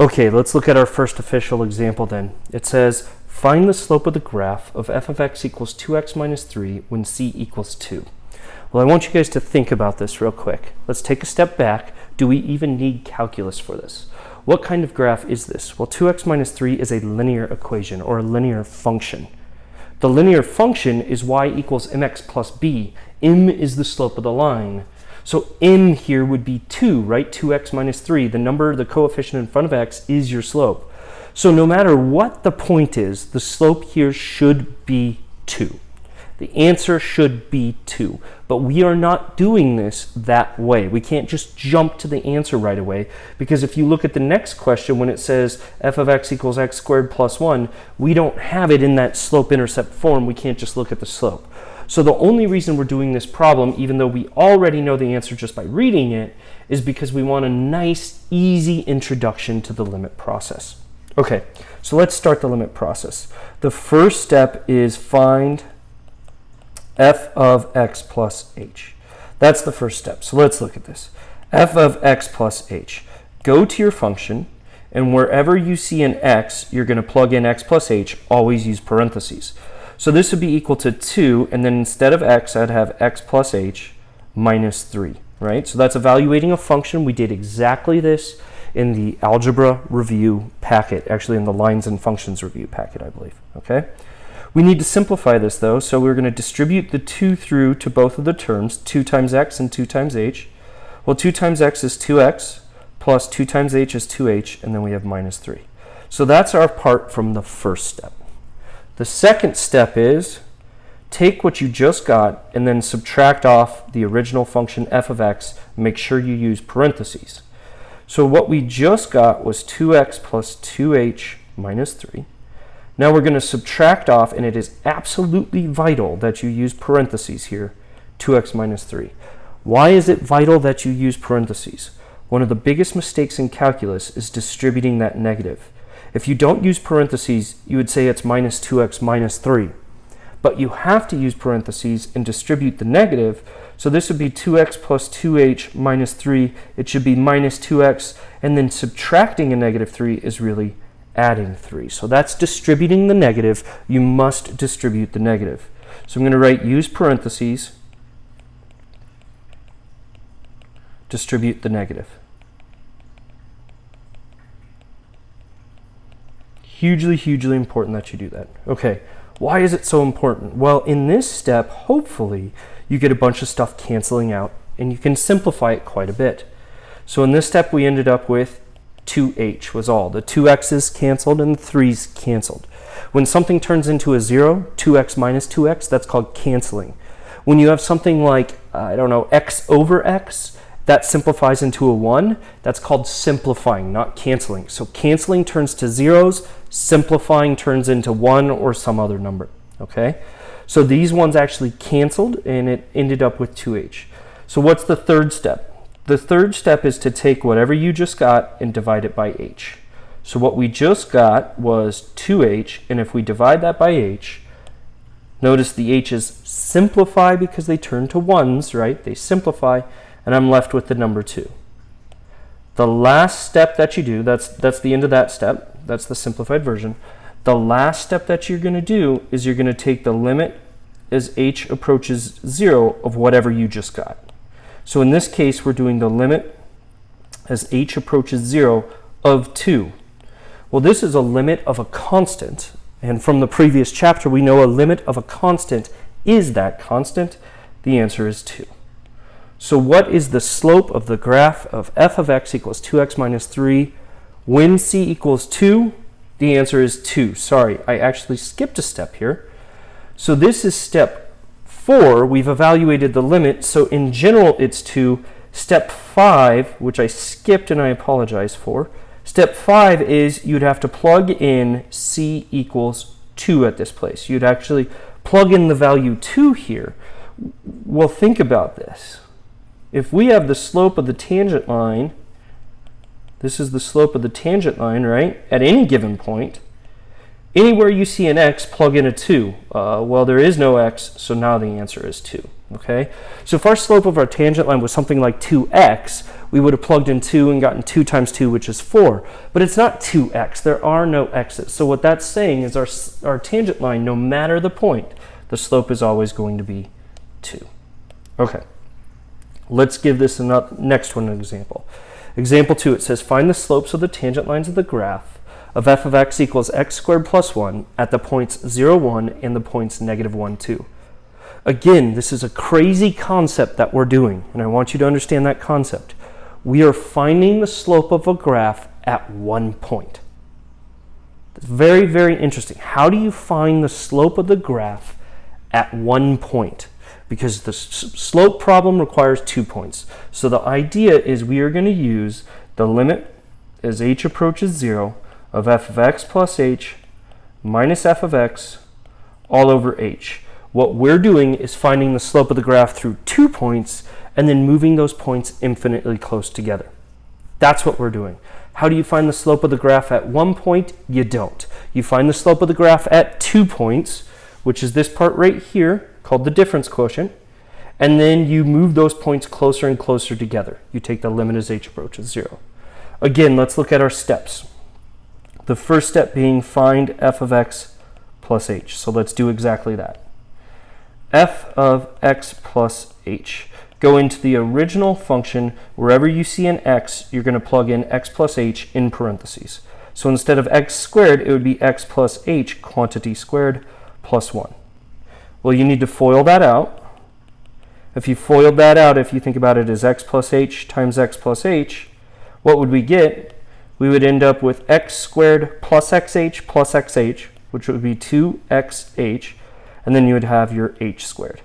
Okay, let's look at our first official example then. It says, find the slope of the graph of f of x equals 2x minus 3 when c equals 2. Well, I want you guys to think about this real quick. Let's take a step back. Do we even need calculus for this? What kind of graph is this? Well, 2x minus 3 is a linear equation or a linear function. The linear function is y equals mx plus b. M is the slope of the line. So m here would be 2, right? 2x minus 3. The number, the coefficient in front of x is your slope. So no matter what the point is, the slope here should be 2. The answer should be 2. But we are not doing this that way. We can't just jump to the answer right away, because if you look at the next question, when it says f of x equals x squared plus 1, we don't have it in that slope-intercept form. We can't just look at the slope. So the only reason we're doing this problem, even though we already know the answer just by reading it, is because we want a nice, easy introduction to the limit process. Okay, so let's start the limit process. The first step is find f of x plus h. That's the first step. So let's look at this. F of x plus h. Go to your function, and wherever you see an x, you're going to plug in x plus h. Always use parentheses. So this would be equal to 2, and then instead of x, I'd have x plus h minus 3, right? So that's evaluating a function. We did exactly this in the algebra review packet, actually in the lines and functions review packet, I believe, okay? We need to simplify this, though, so we're going to distribute the 2 through to both of the terms, 2 times x and 2 times h. Well, 2 times x is 2x, plus 2 times h is 2h, and then we have minus 3. So that's our part from the first step. The second step is take what you just got and then subtract off the original function f of x. Make sure you use parentheses. So what we just got was 2x plus 2h minus 3. Now we're going to subtract off, and it is absolutely vital that you use parentheses here, 2x minus 3. Why is it vital that you use parentheses? One of the biggest mistakes in calculus is distributing that negative. If you don't use parentheses, you would say it's minus 2x minus 3. But you have to use parentheses and distribute the negative. So this would be 2x plus 2h minus 3. It should be minus 2x, and then subtracting a negative 3 is really adding 3. So that's distributing the negative. You must distribute the negative. So I'm going to write use parentheses, distribute the negative. Hugely, hugely important that you do that. Okay, why is it so important? Well, in this step, hopefully, you get a bunch of stuff canceling out, and you can simplify it quite a bit. So in this step, we ended up with 2h was all. The 2x's canceled and the 3's canceled. When something turns into a 0, 2x minus 2x, that's called canceling. When you have something like, I don't know, x over x, that simplifies into a 1, that's called simplifying, not canceling. So canceling turns to zeros, simplifying turns into 1 or some other number, okay? So these ones actually canceled, and it ended up with 2h. So what's the third step? The third step is to take whatever you just got and divide it by h. So what we just got was 2h, and if we divide that by h, notice the h's simplify because they turn to 1s, right? They simplify, and I'm left with the number 2. The last step that you do, that's the end of that step. That's the simplified version. The last step that you're going to do is you're going to take the limit as h approaches 0 of whatever you just got. So in this case, we're doing the limit as h approaches 0 of 2. Well, this is a limit of a constant, and from the previous chapter, we know a limit of a constant is that constant. The answer is 2. So what is the slope of the graph of f of x equals 2x minus 3 when c equals 2? The answer is 2. Sorry, I actually skipped a step here. So this is step 4. We've evaluated the limit, so in general it's 2. Step 5, which I skipped and I apologize for, step 5 is you'd have to plug in c equals 2 at this place. You'd actually plug in the value 2 here. Well, think about this. If we have the slope of the tangent line, this is the slope of the tangent line, right? At any given point, anywhere you see an x, plug in a 2. Well, there is no x, so now the answer is 2. Okay, so if our slope of our tangent line was something like 2x, we would have plugged in 2 and gotten 2 times 2, which is 4. But it's not 2x. There are no x's. So what that's saying is our tangent line, no matter the point, the slope is always going to be 2. Okay, let's give this next one an example. Example 2, it says, find the slopes of the tangent lines of the graph of f of x equals x squared plus 1 at the points 0, 1 and the points negative 1, 2. Again, this is a crazy concept that we're doing, and I want you to understand that concept. We are finding the slope of a graph at one point. It's very, very interesting. How do you find the slope of the graph at one point? Because the slope problem requires 2 points. So the idea is we are going to use the limit as h approaches 0 of f of x plus h minus f of x all over h. What we're doing is finding the slope of the graph through 2 points and then moving those points infinitely close together. That's what we're doing. How do you find the slope of the graph at 1 point? You don't. You find the slope of the graph at 2 points, which is this part right here, called the difference quotient, and then you move those points closer and closer together. You take the limit as h approaches 0. Again, let's look at our steps. The first step being find f of x plus h. So let's do exactly that. F of x plus h. Go into the original function. Wherever you see an x, you're going to plug in x plus h in parentheses. So instead of x squared, it would be x plus h quantity squared plus 1. Well, you need to FOIL that out. If you FOILed that out, if you think about it as x plus h times x plus h, what would we get? We would end up with x squared plus xh, which would be 2xh, and then you would have your h squared.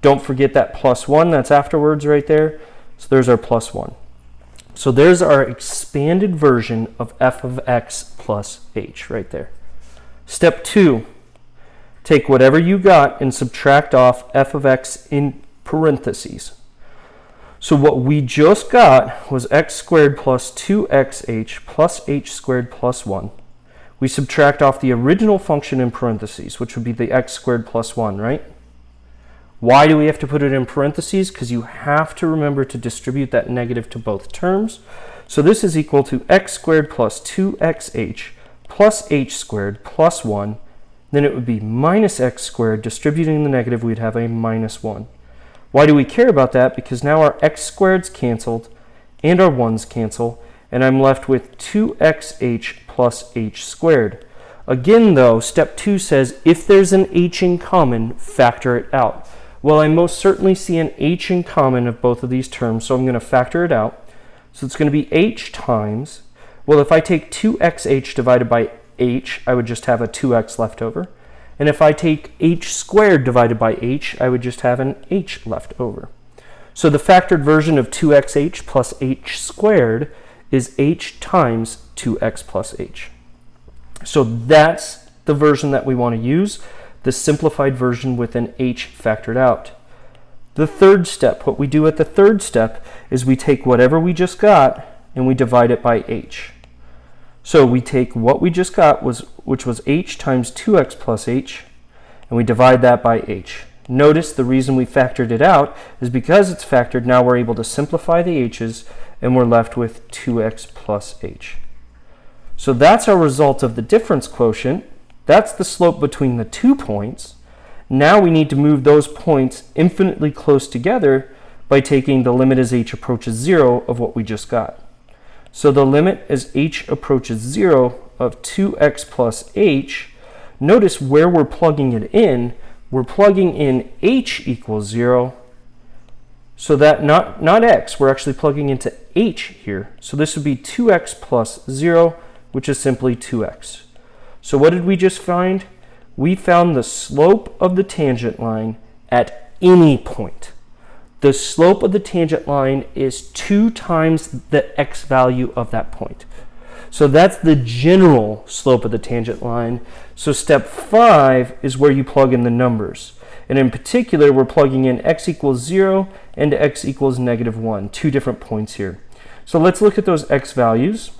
Don't forget that plus 1 that's afterwards right there. So there's our plus 1. So there's our expanded version of f of x plus h right there. Step 2, take whatever you got and subtract off f of x in parentheses. So what we just got was x squared plus 2xh plus h squared plus 1. We subtract off the original function in parentheses, which would be the x squared plus 1, right? Why do we have to put it in parentheses? Because you have to remember to distribute that negative to both terms. So this is equal to x squared plus 2xh plus h squared plus 1. Then it would be minus x squared. Distributing the negative, we'd have a minus 1. Why do we care about that? Because now our x squareds canceled and our 1's cancel, and I'm left with 2xh plus h squared. Again, though, step 2 says if there's an h in common, factor it out. Well, I most certainly see an h in common of both of these terms, so I'm going to factor it out. So it's going to be h times, well, if I take 2xh divided by h, I would just have a 2x left over. And if I take h squared divided by h, I would just have an h left over. So the factored version of 2xh plus h squared is h times 2x plus h. So that's the version that we want to use, the simplified version with an h factored out. The third step, what we do at the third step is we take whatever we just got and we divide it by h. So we take what we just got, which was h times 2x plus h, and we divide that by h. Notice the reason we factored it out is because it's factored, now we're able to simplify the h's, and we're left with 2x plus h. So that's our result of the difference quotient. That's the slope between the 2 points. Now we need to move those points infinitely close together by taking the limit as h approaches 0 of what we just got. So the limit as h approaches 0 of 2x plus h, notice where we're plugging it in. We're plugging in h equals 0. So that not x, we're actually plugging into h here. So this would be 2x plus 0, which is simply 2x. So what did we just find? We found the slope of the tangent line at any point. The slope of the tangent line is 2 times the x value of that point. So that's the general slope of the tangent line. So step 5 is where you plug in the numbers. And in particular, we're plugging in x equals 0 and x equals negative 1, 2 different points here. So let's look at those x values.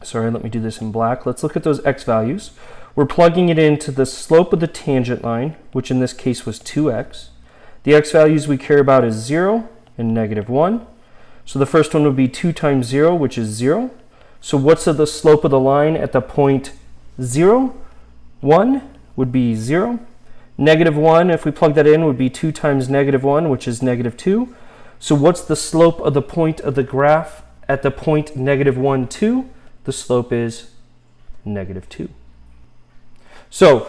Sorry, let me do this in black. Let's look at those x values. We're plugging it into the slope of the tangent line, which in this case was 2x. The x values we care about is 0 and -1. So the first one would be 2 times 0, which is 0. So what's the slope of the line at the point 0? 1 would be 0. -1, if we plug that in, would be 2 times -1, which is -2. So what's the slope of the point of the graph at the point -1, 2? The slope is -2. So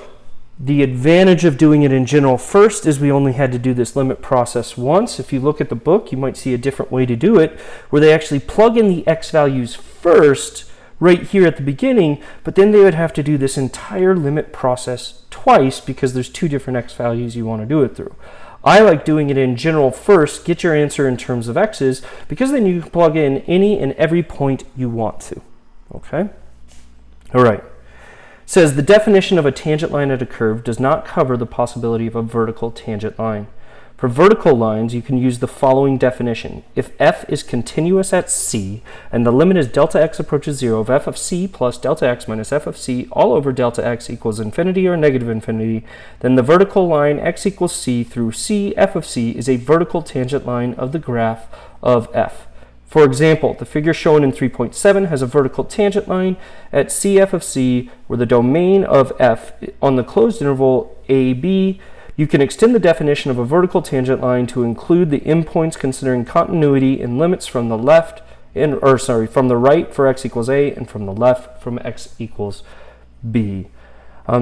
the advantage of doing it in general first is we only had to do this limit process once. If you look at the book, you might see a different way to do it, where they actually plug in the x values first right here at the beginning, but then they would have to do this entire limit process twice because there's 2 different x values you want to do it through. I like doing it in general first, get your answer in terms of x's, because then you can plug in any and every point you want to. Okay? All right. Says the definition of a tangent line at a curve does not cover the possibility of a vertical tangent line. For vertical lines, you can use the following definition. If f is continuous at c, and the limit as delta x approaches 0 of f of c plus delta x minus f of c all over delta x equals infinity or negative infinity, then the vertical line x equals c through c f of c is a vertical tangent line of the graph of f. For example, the figure shown in 3.7 has a vertical tangent line at CF of C where the domain of f on the closed interval AB. You can extend the definition of a vertical tangent line to include the endpoints considering continuity in limits from the from the right for x equals A and from the left from x equals B.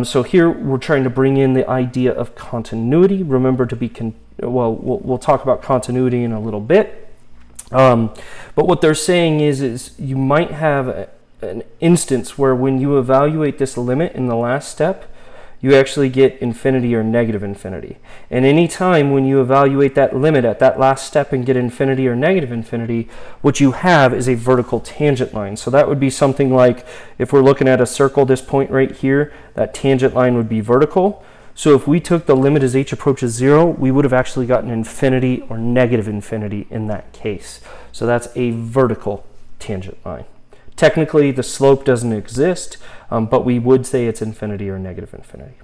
So here we're trying to bring in the idea of continuity. Remember to be, we'll talk about continuity in a little bit. But what they're saying is you might have an instance where when you evaluate this limit in the last step, you actually get infinity or negative infinity. And any time when you evaluate that limit at that last step and get infinity or negative infinity, what you have is a vertical tangent line. So that would be something like, if we're looking at a circle, this point right here, that tangent line would be vertical. So if we took the limit as h approaches 0, we would have actually gotten infinity or negative infinity in that case. So that's a vertical tangent line. Technically, the slope doesn't exist, but we would say it's infinity or negative infinity.